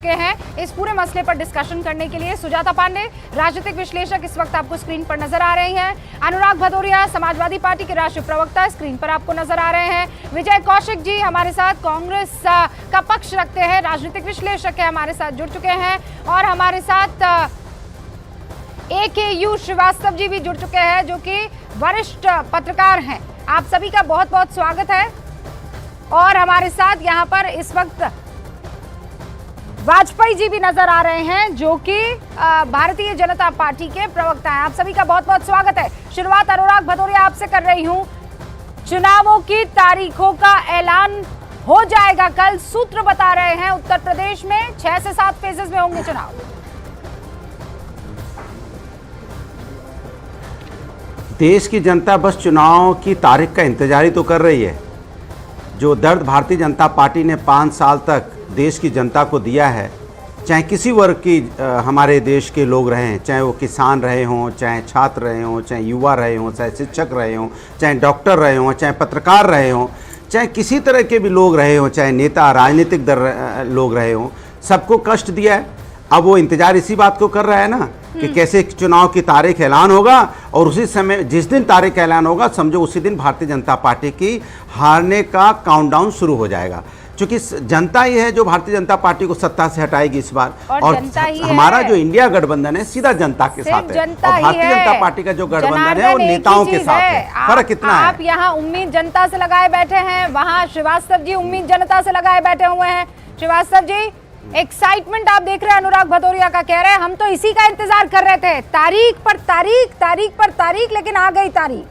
के हैं इस पूरे मसले पर डिस्कशन करने के लिए सुजाता पांडे, राजनीतिक विश्लेषक, इस वक्त आपको स्क्रीन पर नजर आ रही हैं। अनुराग भदौरिया, समाजवादी पार्टी के राष्ट्रीय प्रवक्ता, स्क्रीन पर आपको नजर आ रहे हैं। विजय कौशिक जी हमारे साथ, कांग्रेस का पक्ष रखते हैं, राजनीतिक विश्लेषक है, हमारे साथ जुड़ चुके हैं। और हमारे साथ AKU श्रीवास्तव जी भी जुड़ चुके हैं, जो कि वरिष्ठ पत्रकार हैं। आप सभी का बहुत बहुत स्वागत है। और हमारे साथ यहाँ पर इस वक्त वाजपेयी जी भी नजर आ रहे हैं, जो कि भारतीय जनता पार्टी के प्रवक्ता हैं। आप सभी का बहुत बहुत स्वागत है। शुरुआत अनुराग भदौरिया आपसे कर रही हूं। चुनावों की तारीखों का ऐलान हो जाएगा कल, सूत्र बता रहे हैं। उत्तर प्रदेश में 6 से 7 फेजेस में होंगे चुनाव। देश की जनता बस चुनाव की तारीख का इंतजार ही तो कर रही है। जो दर्द भारतीय जनता पार्टी ने 5 साल तक देश की जनता को दिया है, चाहे किसी वर्ग की हमारे देश के लोग रहे हैं, चाहे वो किसान रहे हों, चाहे छात्र रहे हों, चाहे युवा रहे हों, चाहे शिक्षक रहे हों, चाहे डॉक्टर रहे हों, चाहे पत्रकार रहे हों, चाहे किसी तरह के भी लोग रहे हों, चाहे नेता राजनीतिक लोग रहे हों, सबको कष्ट दिया है। अब वो इंतजार इसी बात को कर रहा है ना कि कैसे चुनाव की तारीख ऐलान होगा, और उसी समय जिस दिन तारीख ऐलान होगा, समझो उसी दिन भारतीय जनता पार्टी की हारने का काउंटडाउन शुरू हो जाएगा। क्योंकि जनता ही है जो भारतीय जनता पार्टी को सत्ता से हटाएगी इस बार, और हमारा जो इंडिया गठबंधन है सीधा जनता के साथ है, और भारतीय जनता पार्टी का जो गठबंधन है वो नेताओं के साथ है। फर्क कितना है? आप यहाँ उम्मीद जनता से लगाए बैठे हैं, वहाँ श्रीवास्तव जी उम्मीद जनता से लगाए बैठे हुए हैं। श्रीवास्तव जी, एक्साइटमेंट आप देख रहे हैं, अनुराग भदौरिया का कह रहे हैं हम तो इसी का इंतजार कर रहे थे, तारीख पर तारीख, तारीख पर तारीख, लेकिन आ गई तारीख।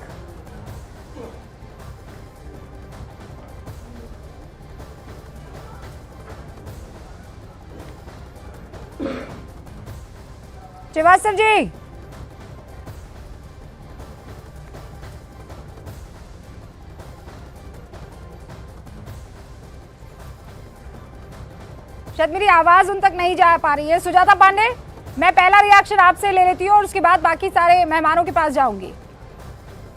श्रीवास्तव जी, शायद मेरी आवाज उन तक नहीं जा पा रही है। सुजाता पांडे, मैं पहला रिएक्शन आपसे ले लेती हूँ और उसके बाद बाकी सारे मेहमानों के पास जाऊंगी।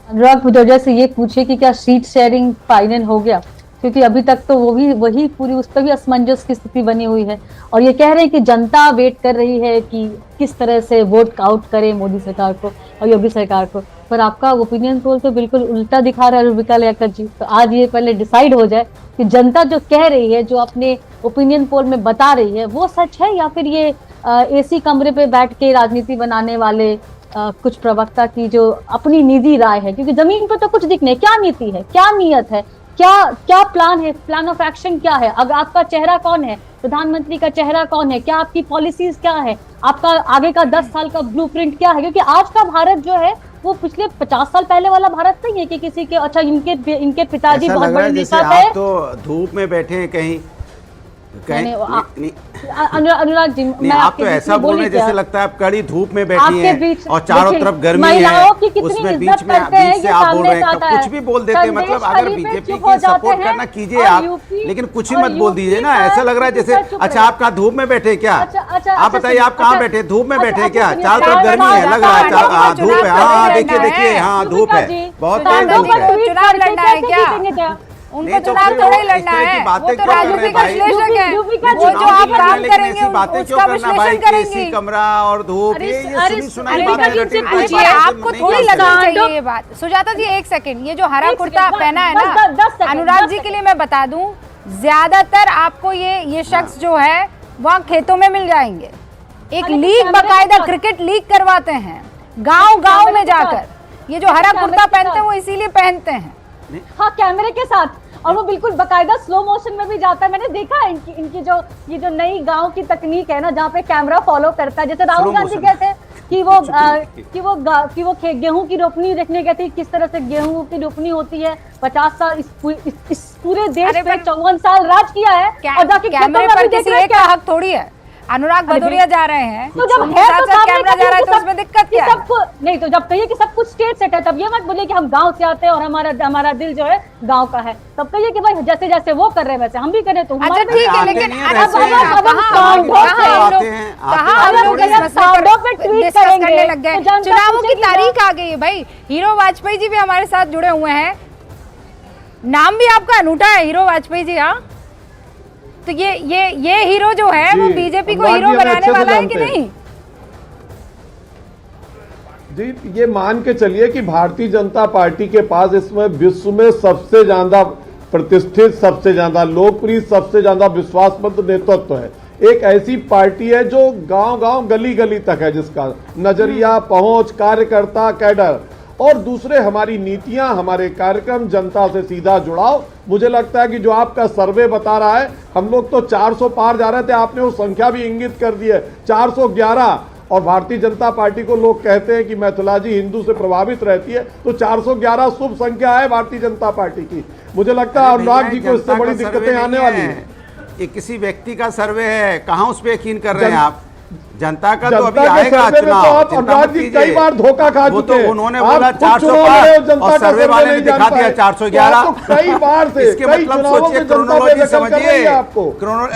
अनुराग भदौरिया से ये पूछे कि क्या सीट शेयरिंग फाइनल हो गया, क्योंकि अभी तक तो वही पूरी उस पर भी असमंजस की स्थिति बनी हुई है। और ये कह रहे हैं कि जनता वेट कर रही है कि किस तरह से वोट आउट करे मोदी सरकार को और योगी सरकार को। पर आपका ओपिनियन पोल तो बिल्कुल उल्टा दिखा रहा है रुबिका लियाकत जी। तो आज ये पहले डिसाइड हो जाए कि जनता जो कह रही है, जो अपने ओपिनियन पोल में बता रही है, वो सच है या फिर ये AC कमरे पे बैठ के राजनीति बनाने वाले कुछ प्रवक्ता की जो अपनी निजी राय है। क्योंकि जमीन पर तो कुछ दिख नहीं, क्या नीति है, क्या नीयत है, क्या प्लान है, प्लान ऑफ एक्शन क्या है, अगर आपका चेहरा कौन है, प्रधानमंत्री का चेहरा कौन है, क्या आपकी पॉलिसीज क्या है, आपका आगे का 10 साल का ब्लूप्रिंट क्या है। क्योंकि आज का भारत जो है वो पिछले 50 साल पहले वाला भारत नहीं है कि किसी के अच्छा इनके पिताजी बहुत बड़े नेता थे। आप तो धूप में बैठे हैं कहीं अनुराग जी, मैं आप तो ऐसा बोल रहे हैं जैसे लगता है आप कड़ी धूप में बैठी हैं और चारों तरफ गर्मी है, उसमें बीच से आप बोल रहे हैं, कुछ भी बोल देते हैं। मतलब अगर बीजेपी की सपोर्ट करना कीजिए आप, लेकिन कुछ ही मत बोल दीजिए ना। ऐसा लग रहा है जैसे अच्छा आप कहाँ धूप में बैठे क्या? आप बताइए आप कहाँ बैठे, धूप में बैठे क्या? चारों तरफ गर्मी है, लग रहा है धूप है। हाँ देखिए, हाँ धूप है, बहुत तेज धूप है। चुनाव लड़ना है क्या? उनको चुनाव थोड़ी लड़ना है, वो तो राजनीतिक विश्लेषक है, वो जो आप काम करेंगे उसका विश्लेषण करेंगे। कमरा और धूप, ये सुनी आपको थोड़ी लगना चाहिए ये बात। सुजाता जी एक सेकंड, ये जो हरा कुर्ता पहना है ना, अनुराग जी के लिए मैं बता दूं, ज्यादातर आपको ये शख्स जो है वहाँ खेतों में मिल जाएंगे। एक लीग, बाकायदा क्रिकेट लीग करवाते हैं गाँव में जाकर। ये जो हरा कुर्ता पहनते हैं वो इसीलिए पहनते हैं, हाँ, कैमरे के साथ, और वो बिल्कुल बकायदा स्लो मोशन में भी जाता है। मैंने देखा है इनकी जो नई गांव की तकनीक है ना, जहाँ पे कैमरा फॉलो करता है। जैसे राहुल गांधी कहते कि वो गेहूं की रोपनी देखने गए थे, किस तरह से गेहूं की रोपनी होती है। 50 साल इस पूरे देश में 54 साल राज किया है, और जाके कैमरे पर किसी एक का हक थोड़ी है। अनुराग भदौरिया जा रहे हैं तो जब है तो कैमरा जा रहा है तो उसमें दिक्कत क्या है? नहीं, तो जब कहिए कि सब कुछ स्टेट सेट है, तब ये मत बोलिए कि हम गांव से आते हैं और हमारा दिल जो है गांव का है। तब कहिए कि भाई जैसे जैसे वो कर रहे हैं वैसे हम भी करें। तो अच्छा ठीक है, लेकिन करने लग गए। चुनावों की तारीख आ गई है भाई। हीरो वाजपेयी जी भी हमारे साथ जुड़े हुए हैं, नाम भी आपका अनूठा है, हीरो वाजपेयी जी। हाँ तो ये हीरो जो है वो जी, बीजेपी को अनुराग हीरो जी हमें बनाने अच्छे से वाला है कि जानते हैं। नहीं? जी, ये मान के चलिए कि भारतीय जनता पार्टी के पास इसमें विश्व में सबसे ज्यादा प्रतिष्ठित, सबसे ज्यादा लोकप्रिय, सबसे ज्यादा विश्वासमंद नेतृत्व है। एक ऐसी पार्टी है जो गांव-गांव, गली-गली तक है, जिसका नजरिया, पहुंच, कार्यकर्ता, कैडर और दूसरे हमारी नीतियां, हमारे कार्यक्रम, जनता से सीधा जुड़ाव। मुझे लगता है कि जो आपका सर्वे बता रहा है, हम लोग तो 400 पार जा रहे थे, आपने वो संख्या भी इंगित कर दी है 411। और भारतीय जनता पार्टी को लोग कहते हैं कि मैथोलॉजी हिंदू से प्रभावित रहती है, तो 411 शुभ संख्या है भारतीय जनता पार्टी की। मुझे लगता है अनुराग जी को इससे बड़ी दिक्कतें आने वाली हैं। ये किसी व्यक्ति का सर्वे है, कहाँ उस पे यकीन कर रहे हैं आप? जनता का तो अभी जनता के आएगा सर्वे में तो चुनाव, आप चिंता अनुराग मत जी कीजिए। कई बार धोखा खा वो चुके तो हैं। उन्होंने आप बोला खुद 400 चुनाव पार लड़े हो, जनता और का सर्वे सर्वे वाले ने नहीं जान दिखा पाए। दिया तो 411। आपको कई बार से इसके कई मतलब चुनावों सोचिए, से जनता क्रोनोलॉजी बेदखल कर रही है समझिए, आपको।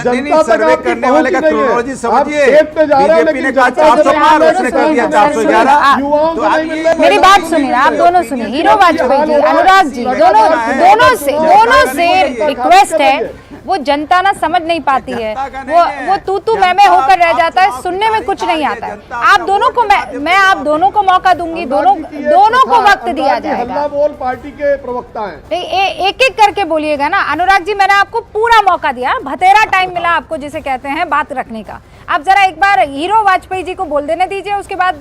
जनता तक सर्वे आपकी करने वाले का पहुंच ही नहीं है। क्रोनोलॉजी आप समझिए। स्टेट पे जा रहे हैं, बीजेपी ने लेकिन कहा जनता 400 से पार, मिलने उसने को कर दिया नहीं। 411। युवाओं तो को आप नहीं ये- मिल रहा, मेरी बात नहीं सुनिए, मिल आप रहा। दोनों सुनिए, हीरो वाजपेयी जी, लगातार अनुराग जी, दोनों से जनता रिक्वेस्ट का है, वो जनता ना समझ नहीं पाती है, जनता का नहीं है। वो तू जनता मैं होकर रह आप जाता है, चुनाव सुनने में की कुछ तारीख नहीं आ रही आता है, है। जनता आप अपना दोनों को वोट के मैं आप दोनों को मौका दूंगी, दोनों को वक्त दिया जाएगा। हल्ला बोल पार्टी के प्रवक्ता हैं। एक एक करके बोलिएगा ना अनुराग जी, मैंने आपको पूरा मौका दिया, भतेरा टाइम मिला आपको जिसे कहते हैं बात रखने का। आप जरा एक बार हीरो वाजपेयी जी को बोल देने दीजिए, उसके बाद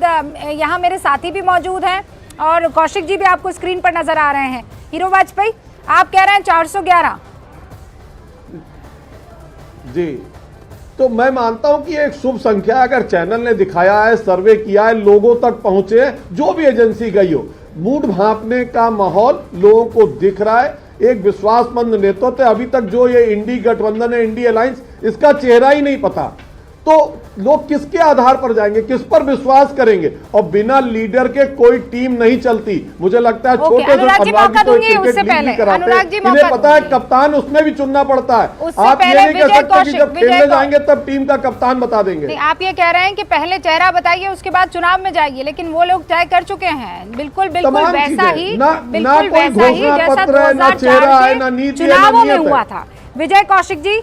यहाँ मेरे साथी भी मौजूद हैं और कौशिक जी भी आपको स्क्रीन पर नजर आ रहे हैं। हीरो वाजपेयी, आप कह रहे हैं 411। जी, तो मैं मानता हूं कि एक शुभ संख्या अगर चैनल ने दिखाया है, सर्वे किया है, लोगों तक पहुंचे, जो भी एजेंसी गई हो, मूड भांपने का माहौल लोगों को दिख रहा है। एक विश्वासमंद नेतृत्व है। अभी तक जो ये इंडी गठबंधन है, इंडी अलायंस, इसका चेहरा ही नहीं पता, तो लोग किसके आधार पर जाएंगे, किस पर विश्वास करेंगे? और बिना लीडर के कोई टीम नहीं चलती। मुझे लगता है छोटे से अनुराग जी मौका दूंगी, क्रिकेट उससे लीग पहले भी कराते अनुराग जी हैं। मौका इन्हें पता है दूंगी। कप्तान उसमें भी चुनना पड़ता है। उससे आप ये पहले नहीं कह विजय सकते कि जब कौशिक, खेलने जाएंगे तब टीम का कप्तान बता देंगे। नहीं, आप ये कह रहे हैं कि पहले चेहरा बताइए, उसके बाद चुनाव में जाइए, लेकिन वो लोग तय कर चुके हैं। बिल्कुल बिल्कुल तमाम वैसा चीजें, ही, ना बिल्कुल कोई वैसा ही घोषणा जैसा पत्र है, ना चेहरा 2004 है, के ना नीति है, ना चुनावों में नियत है। हुआ था। विजय कौशिक जी,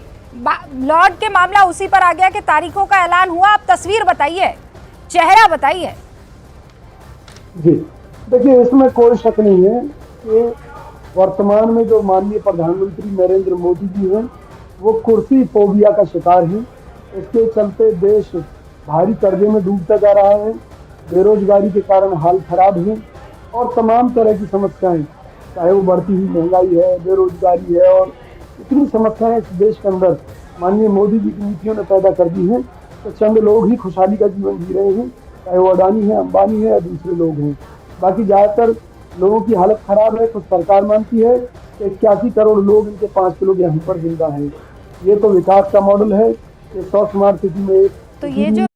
लॉर्ड के मामला उसी पर आ गया कि तारीखों का ऐलान हुआ, आप तस्वीर बताइए, चेहरा बताइए। जी, देखिए इसमें कोई शक नहीं है कि वर्तमान में जो माननीय प्रधानमंत्री नरेंद्र मोदी जी हैं, वो कुर्सी फोबिया का शिकार हैं। इसके चलते देश भारी कर्जे में डूबता जा रहा है, बेरोजगारी के कारण हाल खराब है और तमाम तरह की समस्याएं, चाहे वो बढ़ती हुई महंगाई है, बेरोजगारी है और इतनी समस्याएं इस देश के अंदर माननीय मोदी जी की नीतियों ने पैदा कर दी हैं। तो चंद लोग ही खुशहाली का जीवन जी रहे हैं, चाहे वो अडानी है, अंबानी है या दूसरे लोग हैं। बाकी ज़्यादातर लोगों की हालत खराब है। कुछ सरकार मानती है कि 81 करोड़ लोग, इनके 5 लोग यहाँ पर जिंदा हैं। ये तो विकास का मॉडल है कि 100 स्मार्ट सिटी में एक तो ये जो